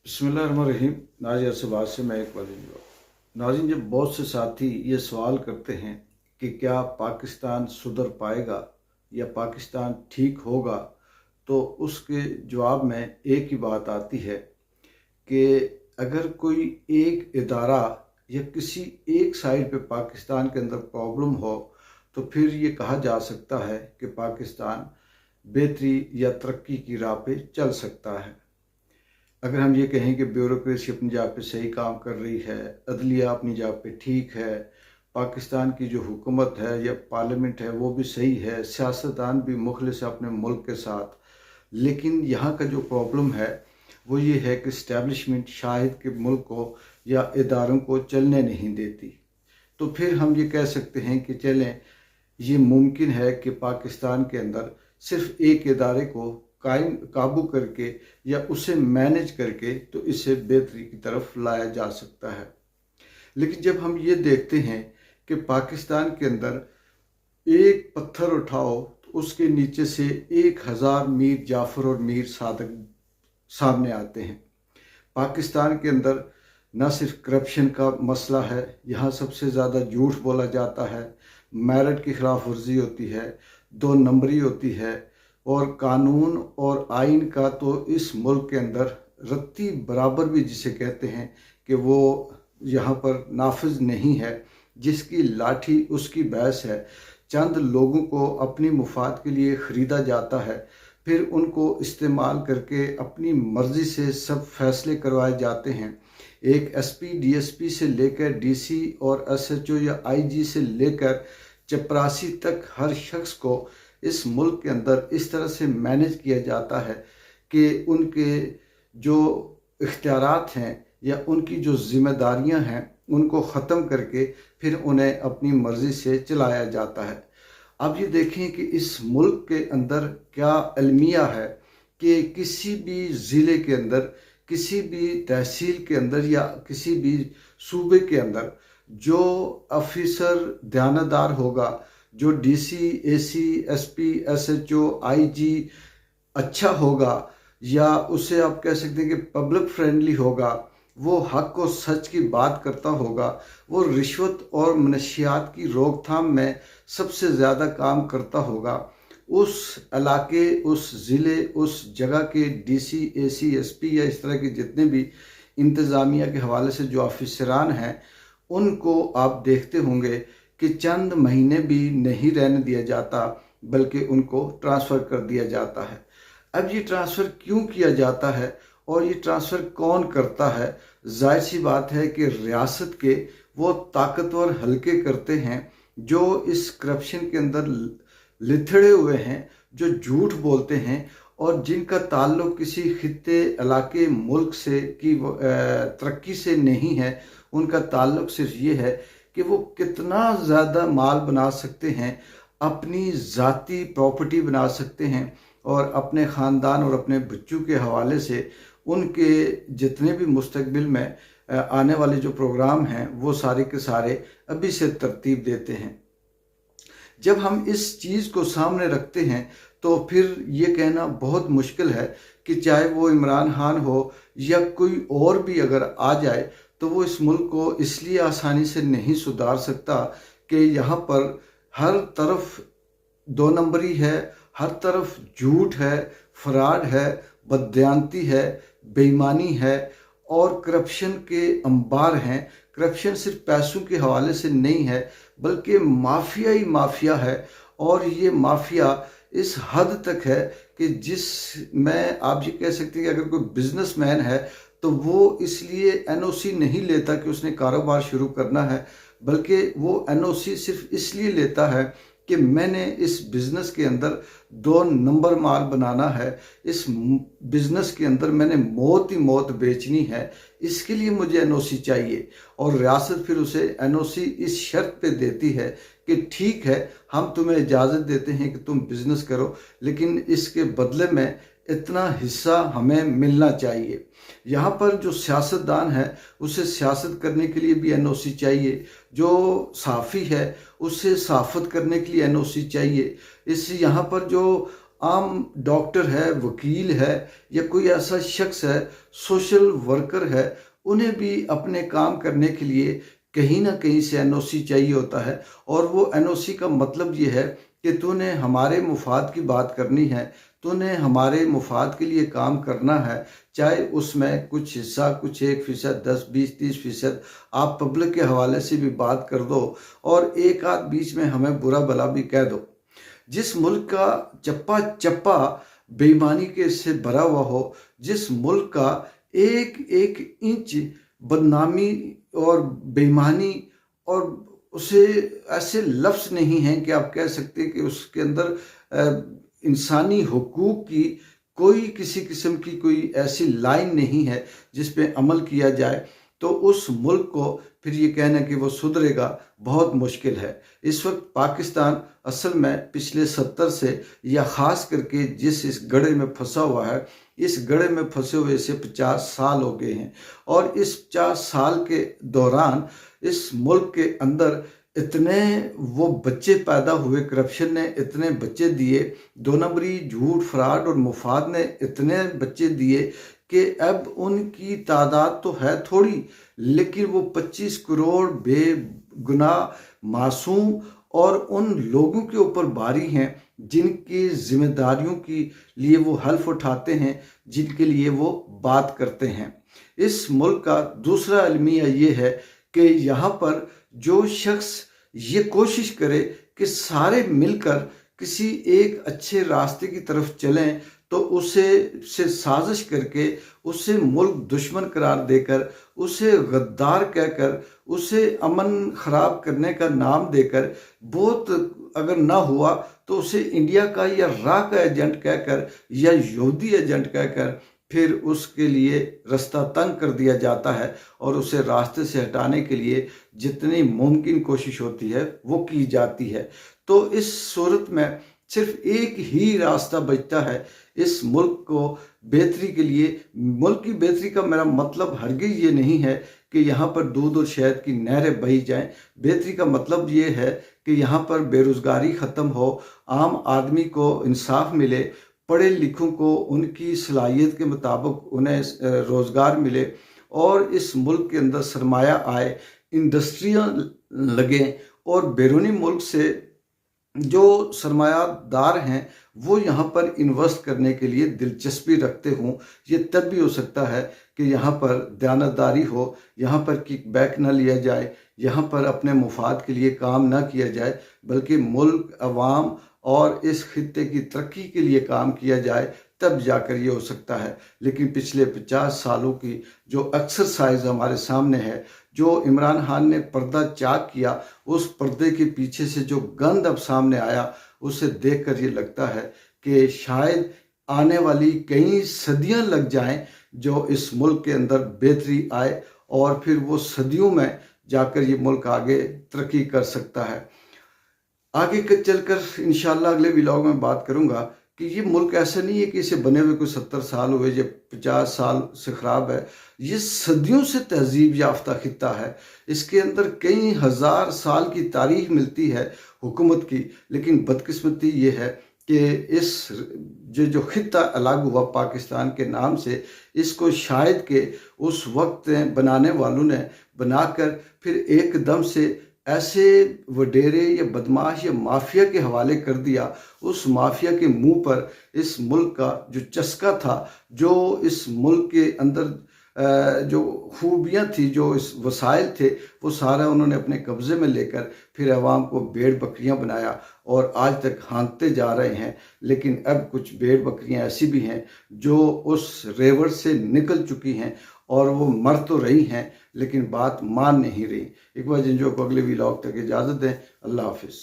बिस्मिल्लाहिर्रहमानिर्रहीम। नाज़िर अरशद से मैं एक नाज़रीन, जब बहुत से साथी ये सवाल करते हैं कि क्या पाकिस्तान सुधर पाएगा या पाकिस्तान ठीक होगा, तो उसके जवाब में एक ही बात आती है कि अगर कोई एक इदारा या किसी एक साइड पे पाकिस्तान के अंदर प्रॉब्लम हो तो फिर ये कहा जा सकता है कि पाकिस्तान बेहतरी या तरक्की की राह पे चल सकता है। अगर हम ये कहें कि ब्यूरोक्रेसी अपनी जगह पे सही काम कर रही है, अदलिया अपनी जगह पे ठीक है, पाकिस्तान की जो हुकूमत है या पार्लियामेंट है वो भी सही है, सियासतदान भी मुखलिस है अपने मुल्क के साथ, लेकिन यहाँ का जो प्रॉब्लम है वो ये है कि इस्टेब्लिशमेंट शायद के मुल्क को या इदारों को चलने नहीं देती। तो फिर हम ये कह सकते हैं कि चलें, ये मुमकिन है कि पाकिस्तान के अंदर सिर्फ एक इदारे को काबू करके या उसे मैनेज करके तो इसे बेहतरी की तरफ लाया जा सकता है। लेकिन जब हम ये देखते हैं कि पाकिस्तान के अंदर एक पत्थर उठाओ तो उसके नीचे से 1000 मीर जाफर और मीर सादक सामने आते हैं। पाकिस्तान के अंदर न सिर्फ करप्शन का मसला है, यहाँ सबसे ज़्यादा झूठ बोला जाता है, मेरिट की खिलाफ वर्जी होती है, 2 नंबरी होती है, और कानून और आइन का तो इस मुल्क के अंदर रत्ती बराबर भी जिसे कहते हैं कि वो यहाँ पर नाफिज नहीं है। जिसकी लाठी उसकी भैंस है। चंद लोगों को अपनी मुफाद के लिए ख़रीदा जाता है, फिर उनको इस्तेमाल करके अपनी मर्ज़ी से सब फैसले करवाए जाते हैं। एक एसपी डीएसपी से लेकर डीसी और एसएचओ या आईजी से लेकर चपरासी तक हर शख्स को इस मुल्क के अंदर इस तरह से मैनेज किया जाता है कि उनके जो इख्तियारात हैं या उनकी जो ज़िम्मेदारियां हैं उनको ख़त्म करके फिर उन्हें अपनी मर्ज़ी से चलाया जाता है। अब ये देखें कि इस मुल्क के अंदर क्या अलमिया है कि किसी भी ज़िले के अंदर, किसी भी तहसील के अंदर या किसी भी सूबे के अंदर जो अफिसर दयानतदार होगा, जो DC, AC, SP, SHO, IG अच्छा होगा, या उसे आप कह सकते हैं कि पब्लिक फ्रेंडली होगा, वो हक और सच की बात करता होगा, वो रिश्वत और मनशियात की रोकथाम में सबसे ज़्यादा काम करता होगा, उस इलाके, उस ज़िले, उस जगह के डीसी, एसी, एसपी या इस तरह के जितने भी इंतज़ामिया के हवाले से जो अफसरान हैं, उनको आप देखते होंगे कि चंद महीने भी नहीं रहने दिया जाता बल्कि उनको ट्रांसफ़र कर दिया जाता है। अब ये ट्रांसफ़र क्यों किया जाता है और ये ट्रांसफ़र कौन करता है? जाहिर सी बात है कि रियासत के वो ताकतवर हलके करते हैं जो इस करप्शन के अंदर लिथड़े हुए हैं, जो झूठ बोलते हैं और जिनका ताल्लुक किसी खित्ते, इलाके, मुल्क से की तरक्की से नहीं है। उनका ताल्लुक सिर्फ ये है कि वो कितना ज़्यादा माल बना सकते हैं, अपनी ज़ाती प्रॉपर्टी बना सकते हैं और अपने ख़ानदान और अपने बच्चों के हवाले से उनके जितने भी मुस्तकबिल में आने वाले जो प्रोग्राम हैं वो सारे के सारे अभी से तरतीब देते हैं। जब हम इस चीज़ को सामने रखते हैं तो फिर ये कहना बहुत मुश्किल है कि चाहे वो इमरान खान हो या कोई और भी अगर आ जाए तो वो इस मुल्क को इसलिए आसानी से नहीं सुधार सकता कि यहाँ पर हर तरफ 2 नंबरी है, हर तरफ झूठ है, फ्रॉड है, बददियानती है, बेईमानी है और करप्शन के अंबार हैं। करप्शन सिर्फ पैसों के हवाले से नहीं है बल्कि माफिया ही माफिया है, और ये माफिया इस हद तक है कि जिसमें आप ये कह सकते हैं कि अगर कोई बिजनेसमैन है तो वो इसलिए एनओसी नहीं लेता कि उसने कारोबार शुरू करना है, बल्कि वो एनओसी सिर्फ इसलिए लेता है कि मैंने इस बिज़नेस के अंदर 2 नंबर माल बनाना है, इस बिज़नेस के अंदर मैंने मौत ही मौत बेचनी है, इसके लिए मुझे एनओसी चाहिए। और रियासत फिर उसे एनओसी इस शर्त पे देती है कि ठीक है, हम तुम्हें इजाज़त देते हैं कि तुम बिज़नेस करो, लेकिन इसके बदले में इतना हिस्सा हमें मिलना चाहिए। यहाँ पर जो सियासतदान है उसे सियासत करने के लिए भी एनओसी चाहिए, जो सहाफ़ी है उसे सहाफ़त करने के लिए एनओसी चाहिए, इस यहाँ पर जो عام ڈاکٹر ہے، وکیل ہے یا کوئی ایسا شخص ہے، سوشل ورکر ہے، انہیں بھی اپنے کام کرنے کے لیے کہیں نہ کہیں سے این او سی چاہیے ہوتا ہے، اور وہ این او سی کا مطلب یہ ہے کہ تو نے ہمارے مفاد کی بات کرنی ہے، تو نے ہمارے مفاد کے لیے کام کرنا ہے، چاہے اس میں کچھ حصہ، کچھ 1%، 10، 20، 30% آپ پبلک کے حوالے سے بھی بات کر دو، اور ایک آدھ بیچ میں ہمیں برا بھلا بھی کہہ دو۔ جس ملک کا چپا چپا بے ایمانی کے سے بھرا ہوا ہو، جس ملک کا ایک ایک انچ بدنامی اور بے ایمانی، اور اسے ایسے لفظ نہیں ہیں کہ آپ کہہ سکتے کہ اس کے اندر انسانی حقوق کی کوئی کسی قسم کی کوئی ایسی لائن نہیں ہے جس پہ عمل کیا جائے، تو اس ملک کو پھر یہ کہنا کہ وہ سدھرے گا بہت مشکل ہے۔ اس وقت پاکستان اصل میں پچھلے 70 سے یا خاص کر کے جس اس گڑھے میں پھنسا ہوا ہے، اس گڑھے میں پھنسے ہوئے سے 50 سال ہو گئے ہیں، اور اس 50 سال کے دوران اس ملک کے اندر اتنے وہ بچے پیدا ہوئے، کرپشن نے اتنے بچے دیے، دو نمبری جھوٹ فراڈ اور مفاد نے اتنے بچے دیے کہ اب ان کی تعداد تو ہے تھوڑی، لیکن وہ 25 کروڑ بے گناہ معصوم اور ان لوگوں کے اوپر بھاری ہیں جن کی ذمہ داریوں کے لیے وہ حلف اٹھاتے ہیں، جن کے لیے وہ بات کرتے ہیں۔ اس ملک کا دوسرا المیہ یہ ہے کہ یہاں پر جو شخص یہ کوشش کرے کہ سارے مل کر کسی ایک اچھے راستے کی طرف چلیں، تو اسے سے سازش کر کے، اسے ملک دشمن قرار دے کر، اسے غدار کہہ کر، اسے امن خراب کرنے کا نام دے کر، بہت اگر نہ ہوا تو اسے انڈیا کا یا راہ کا ایجنٹ کہہ کر یا یہودی ایجنٹ کہہ کر پھر اس کے لیے رستہ تنگ کر دیا جاتا ہے، اور اسے راستے سے ہٹانے کے لیے جتنی ممکن کوشش ہوتی ہے وہ کی جاتی ہے۔ تو اس صورت میں صرف ایک ہی راستہ بچتا ہے اس ملک کو بہتری کے لیے۔ ملک کی بہتری کا میرا مطلب ہرگز یہ نہیں ہے کہ یہاں پر دودھ اور شہد کی نہریں بہی جائیں۔ بہتری کا مطلب یہ ہے کہ یہاں پر بے روزگاری ختم ہو، عام آدمی کو انصاف ملے، پڑھے لکھوں کو ان کی صلاحیت کے مطابق انہیں روزگار ملے، اور اس ملک کے اندر سرمایہ آئے، انڈسٹریاں لگیں، اور بیرونی ملک سے جو سرمایہ دار ہیں وہ یہاں پر انویسٹ کرنے کے لیے دلچسپی رکھتے ہوں۔ یہ تب بھی ہو سکتا ہے کہ یہاں پر دیانتداری ہو، یہاں پر کک بیک نہ لیا جائے، یہاں پر اپنے مفاد کے لیے کام نہ کیا جائے، بلکہ ملک، عوام اور اس خطے کی ترقی کے لیے کام کیا جائے، تب جا کر یہ ہو سکتا ہے۔ لیکن پچھلے 50 سالوں کی جو ایکسرسائز ہمارے سامنے ہے، جو عمران خان نے پردہ چاک کیا، اس پردے کے پیچھے سے جو گند اب سامنے آیا، اسے دیکھ کر یہ لگتا ہے کہ شاید آنے والی کئی صدیاں لگ جائیں جو اس ملک کے اندر بہتری آئے، اور پھر وہ صدیوں میں جا کر یہ ملک آگے ترقی کر سکتا ہے۔ آگے چل کر انشاءاللہ اگلے ولاگ میں بات کروں گا کہ یہ ملک ایسا نہیں ہے کہ اسے بنے ہوئے کوئی 70 سال ہوئے یا 50 سال سے خراب ہے، یہ صدیوں سے تہذیب یافتہ خطہ ہے، اس کے اندر کئی ہزار سال کی تاریخ ملتی ہے حکومت کی۔ لیکن بدقسمتی یہ ہے کہ اس جو خطہ الگ ہوا پاکستان کے نام سے، اس کو شاید کہ اس وقت بنانے والوں نے بنا کر پھر ایک دم سے ایسے وڈیرے یا بدماش یا مافیا کے حوالے کر دیا۔ اس مافیا کے منہ پر اس ملک کا جو چسکا تھا، جو اس ملک کے اندر جو خوبیاں تھی، جو اس وسائل تھے، وہ سارا انہوں نے اپنے قبضے میں لے کر پھر عوام کو بھیڑ بکریاں بنایا، اور آج تک ہانکتے جا رہے ہیں۔ لیکن اب کچھ بھیڑ بکریاں ایسی بھی ہیں جو اس ریوڑ سے نکل چکی ہیں، اور وہ مر تو رہی ہیں لیکن بات مان نہیں رہی۔ اقبال جنجو کو اگلے ولاگ تک اجازت دیں۔ اللہ حافظ۔